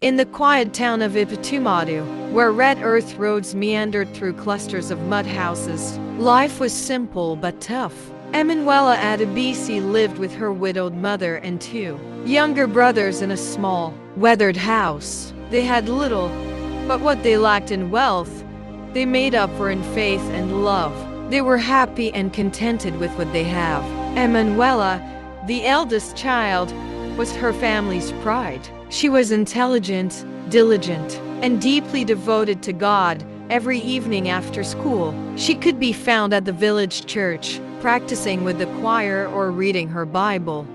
In the quiet town of Ayotunde, where red earth roads meandered through clusters of mud houses, life was simple but tough. Emanuela Adebisi lived with her widowed mother and two younger brothers in a small, weathered house. They had little, but what they lacked in wealth, they made up for in faith and love. They were happy and contented with what they have. Emanuela, the eldest child, was her family's pride. She was intelligent, diligent, and deeply devoted to God. Every evening after school, she could be found at the village church, practicing with the choir or reading her Bible.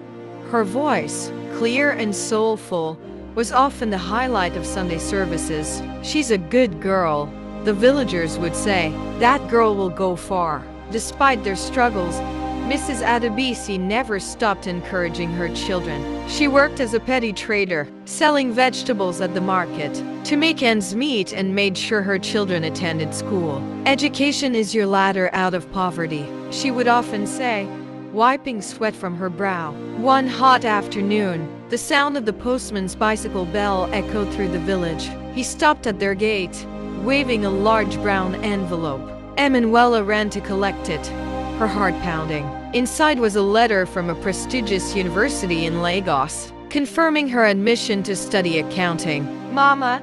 Her voice, clear and soulful, was often the highlight of Sunday services. "She's a good girl," the villagers would say. "That girl will go far." Despite their struggles, Mrs. Adebisi never stopped encouraging her children. She worked as a petty trader, selling vegetables at the market to make ends meet, and made sure her children attended school. "Education is your ladder out of poverty," she would often say, wiping sweat from her brow. One hot afternoon, the sound of the postman's bicycle bell echoed through the village. He stopped at their gate, waving a large brown envelope. Emanuela ran to collect it, her heart pounding. Inside was a letter from a prestigious university in Lagos, confirming her admission to study accounting. "Mama,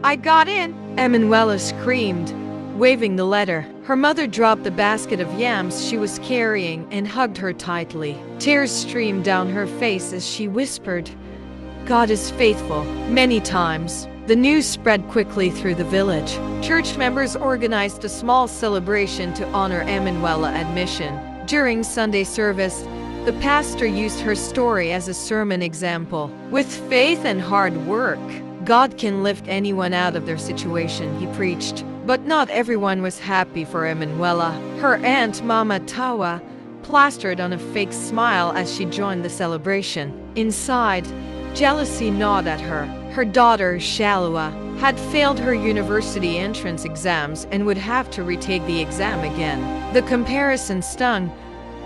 I got in!" Emanuela screamed, waving the letter. Her mother dropped the basket of yams she was carrying and hugged her tightly. Tears streamed down her face as she whispered, "God is faithful." Many times, the news spread quickly through the village. Church members organized a small celebration to honor Emanuela's admission. During Sunday service, the pastor used her story as a sermon example. "With faith and hard work, God can lift anyone out of their situation," he preached. But not everyone was happy for Emanuela. Her aunt, Mama Tawa, plastered on a fake smile as she joined the celebration. Inside, jealousy gnawed at her. Her daughter, Shalua, had failed her university entrance exams and would have to retake the exam again. The comparison stung,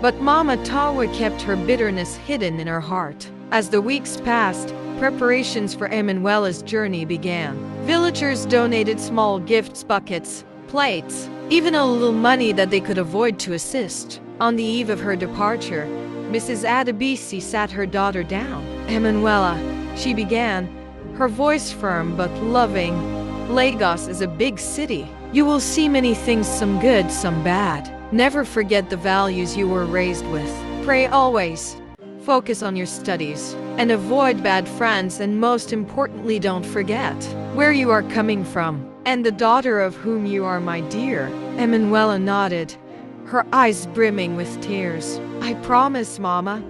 but Mama Tawa kept her bitterness hidden in her heart. As the weeks passed, preparations for Emanuela's journey began. Villagers donated small gifts, buckets, plates, even a little money that they could avoid to assist. On the eve of her departure, Mrs. Adebisi sat her daughter down. "Emanuela," she began, her voice firm but loving, "Lagos is a big city. You will see many things, some good, some bad. Never forget the values you were raised with. Pray always. Focus on your studies and avoid bad friends, and most importantly, don't forget where you are coming from and the daughter of whom you are, my dear." Emanuela nodded, her eyes brimming with tears. "I promise, Mama.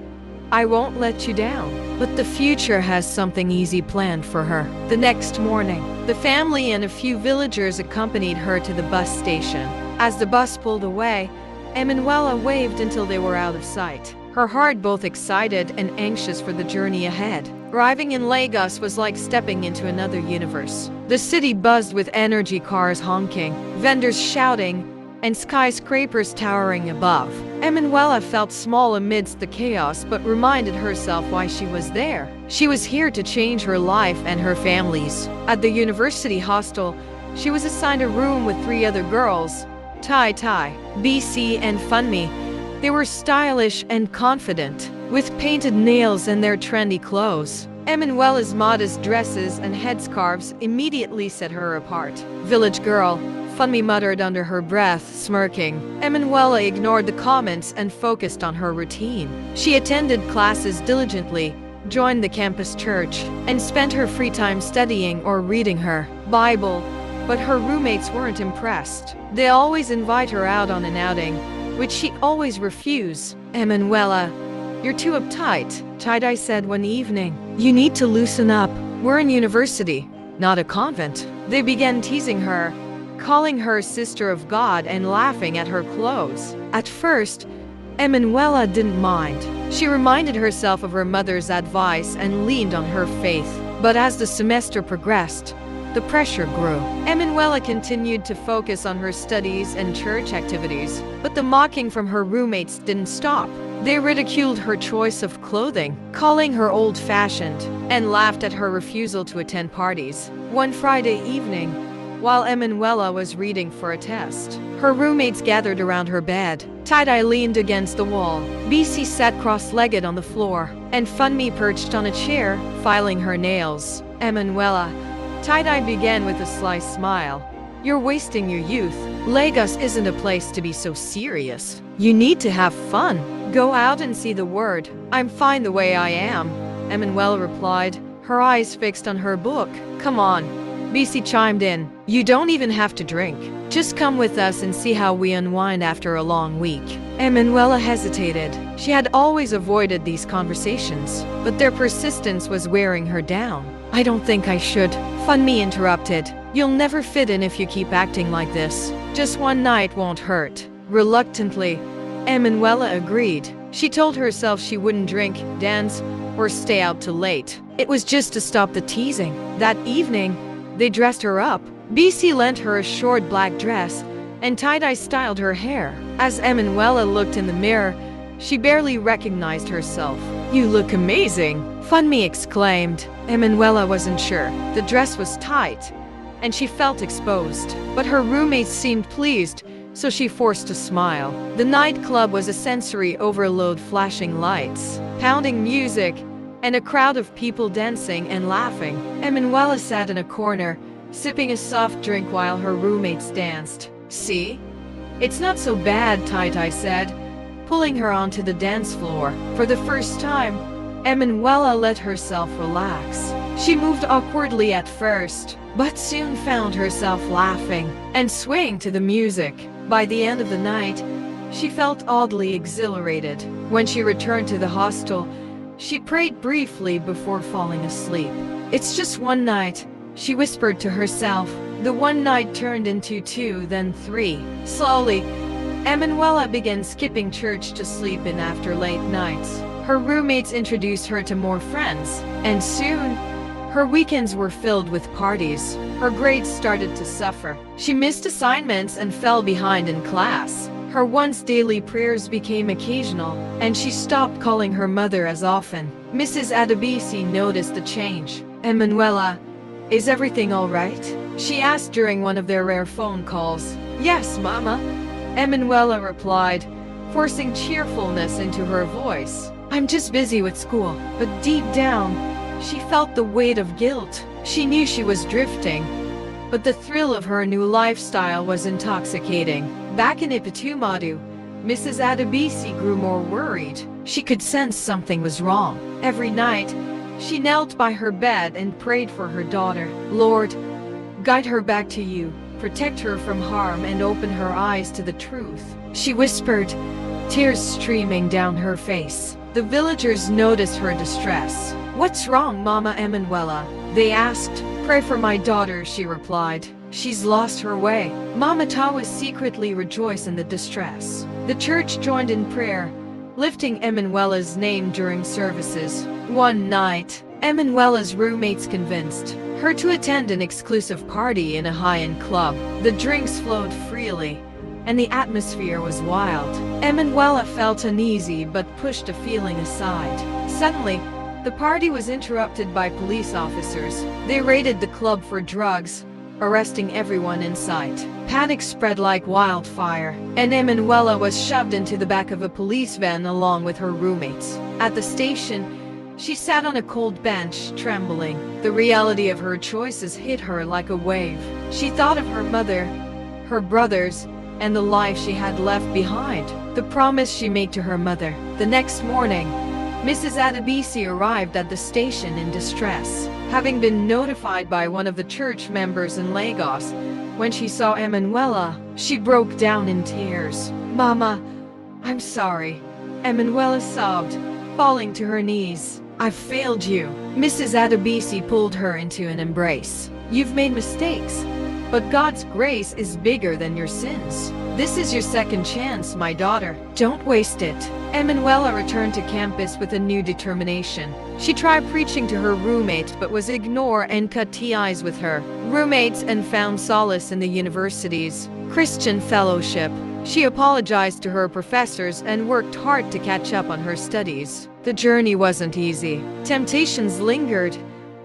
I won't let you down." But the future has something easy planned for her. The next morning, the family and a few villagers accompanied her to the bus station. As the bus pulled away, Emanuela waved until they were out of sight, her heart both excited and anxious for the journey ahead. Arriving in Lagos was like stepping into another universe. The city buzzed with energy, cars honking, vendors shouting, and skyscrapers towering above. Emanuela felt small amidst the chaos, but reminded herself why she was there. She was here to change her life and her family's. At the university hostel, she was assigned a room with 3 other girls, Tai, BC, and Funmi. They were stylish and confident, with painted nails and their trendy clothes. Emanuela's modest dresses and headscarves immediately set her apart. "Village girl," Funmi muttered under her breath, smirking. Emanuela ignored the comments and focused on her routine. She attended classes diligently, joined the campus church, and spent her free time studying or reading her Bible. But her roommates weren't impressed. They always invite her out on an outing, which she always refused. "Emanuela, you're too uptight," Tai said one evening. "You need to loosen up. We're in university, not a convent." They began teasing her, calling her sister of God and laughing at her clothes. At first, Emanuela didn't mind. She reminded herself of her mother's advice and leaned on her faith. But as the semester progressed, the pressure grew. Emanuela continued to focus on her studies and church activities, but the mocking from her roommates didn't stop. They ridiculed her choice of clothing, calling her old-fashioned, and laughed at her refusal to attend parties. One Friday evening, while Emanuela was reading for a test, her roommates gathered around her bed. Tie-Dye leaned against the wall. BC sat cross-legged on the floor, and Funmi perched on a chair, filing her nails. Emanuela, Tie-Dye began with a sly smile. You're wasting your youth. Lagos isn't a place to be so serious. You need to have fun. Go out and see the world. I'm fine the way I am, Emanuela replied, her eyes fixed on her book. Come on, BC chimed in. You don't even have to drink. Just come with us and see how we unwind after a long week. Emanuela hesitated. She had always avoided these conversations, but their persistence was wearing her down. I don't think I should, Funmi interrupted. You'll never fit in if you keep acting like this. Just one night won't hurt. Reluctantly, Emanuela agreed. She told herself she wouldn't drink, dance, or stay out too late. It was just to stop the teasing. That evening, they dressed her up. BC lent her a short black dress, and Tie-Dye styled her hair. As Emanuela looked in the mirror, she barely recognized herself. You look amazing, Funmi exclaimed. Emanuela wasn't sure. The dress was tight, and she felt exposed. But her roommates seemed pleased, so she forced a smile. The nightclub was a sensory overload, flashing lights, pounding music, and a crowd of people dancing and laughing. Emanuela sat in a corner, sipping a soft drink while her roommates danced. See? It's not so bad, Tie-Dye said, pulling her onto the dance floor. For the first time, Emanuela let herself relax. She moved awkwardly at first, but soon found herself laughing and swaying to the music. By the end of the night, she felt oddly exhilarated. When she returned to the hostel, she prayed briefly before falling asleep. It's just one night, she whispered to herself. The one night turned into two, then three. Slowly, Emanuela began skipping church to sleep in after late nights. Her roommates introduced her to more friends, and soon, her weekends were filled with parties. Her grades started to suffer. She missed assignments and fell behind in class. Her once daily prayers became occasional, and she stopped calling her mother as often. Mrs. Adebisi noticed the change. Emanuela, is everything all right? She asked during one of their rare phone calls. Yes, Mama, Emanuela replied, forcing cheerfulness into her voice. I'm just busy with school. But deep down, she felt the weight of guilt. She knew she was drifting, but the thrill of her new lifestyle was intoxicating. Back in Ipatumadu, Mrs. Adebisi grew more worried. She could sense something was wrong. Every night, she knelt by her bed and prayed for her daughter. Lord, guide her back to you, protect her from harm, and open her eyes to the truth, she whispered, tears streaming down her face. The villagers noticed her distress. What's wrong, Mama Emanuela? They asked. Pray for my daughter, she replied. She's lost her way. Mama Tawas secretly rejoiced in the distress. The church joined in prayer, lifting Emanuela's name during services. One night, Emanuela's roommates convinced her to attend an exclusive party in a high-end club. The drinks flowed freely, and the atmosphere was wild. Emanuela felt uneasy but pushed a feeling aside. Suddenly, the party was interrupted by police officers. They raided the club for drugs, arresting everyone in sight. Panic spread like wildfire, and Emanuela was shoved into the back of a police van along with her roommates. At the station, she sat on a cold bench, trembling. The reality of her choices hit her like a wave. She thought of her mother, her brothers, and the life she had left behind. The promise she made to her mother. The next morning, Mrs. Adebisi arrived at the station in distress, having been notified by one of the church members in Lagos. When she saw Emanuela, she broke down in tears. Mama, I'm sorry, Emanuela sobbed, falling to her knees. I've failed you. Mrs. Adebisi pulled her into an embrace. You've made mistakes, But God's grace is bigger than your sins. This is your second chance, my daughter. Don't waste it. Emanuela returned to campus with a new determination. She tried preaching to her roommate but was ignored and cut ties with her roommates and found solace in the university's Christian fellowship. She apologized to her professors and worked hard to catch up on her studies. The journey wasn't easy. Temptations lingered,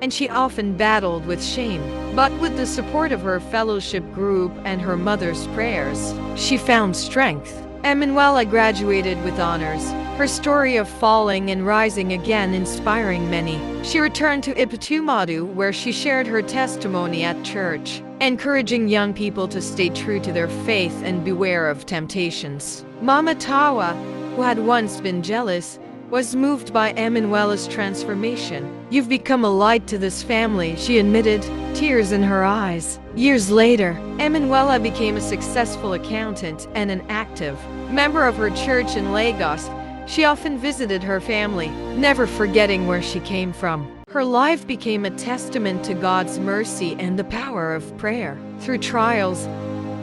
and she often battled with shame. But with the support of her fellowship group and her mother's prayers, she found strength. Emanuela graduated with honors, her story of falling and rising again inspiring many. She returned to Ipatumadu, where she shared her testimony at church, encouraging young people to stay true to their faith and beware of temptations. Mama Tawa, who had once been jealous, was moved by Emanuela's transformation. You've become a light to this family, she admitted, tears in her eyes. Years later, Emanuela became a successful accountant and an active member of her church in Lagos. She often visited her family, never forgetting where she came from. Her life became a testament to God's mercy and the power of prayer. Through trials,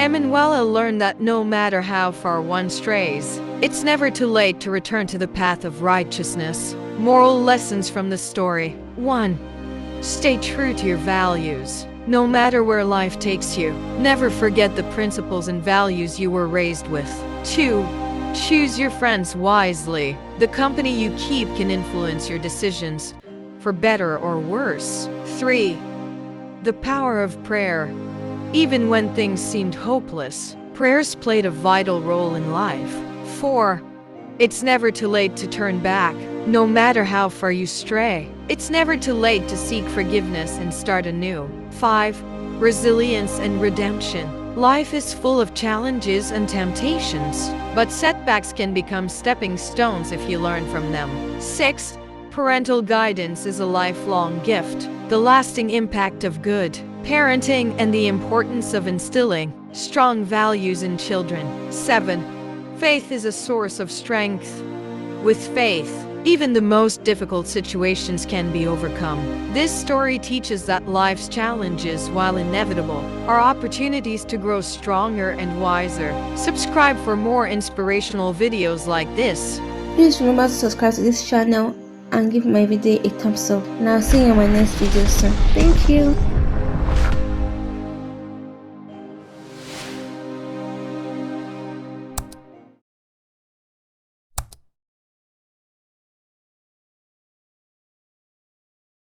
Emanuela learned that no matter how far one strays, it's never too late to return to the path of righteousness. Moral lessons from the story. 1. Stay true to your values. No matter where life takes you, never forget the principles and values you were raised with. 2. Choose your friends wisely. The company you keep can influence your decisions, for better or worse. 3. The power of prayer. Even when things seemed hopeless, prayers played a vital role in life. 4. It's never too late to turn back, no matter how far you stray. It's never too late to seek forgiveness and start anew. 5. Resilience and redemption. Life is full of challenges and temptations, but setbacks can become stepping stones if you learn from them. 6. Parental guidance is a lifelong gift. The lasting impact of good parenting and the importance of instilling strong values in children. 7. Faith is a source of strength. With faith, even the most difficult situations can be overcome. This story teaches that life's challenges, while inevitable, are opportunities to grow stronger and wiser. Subscribe for more inspirational videos like this. Please remember to subscribe to this channel and give my video a thumbs up. And I'll see you in my next video soon. Thank you.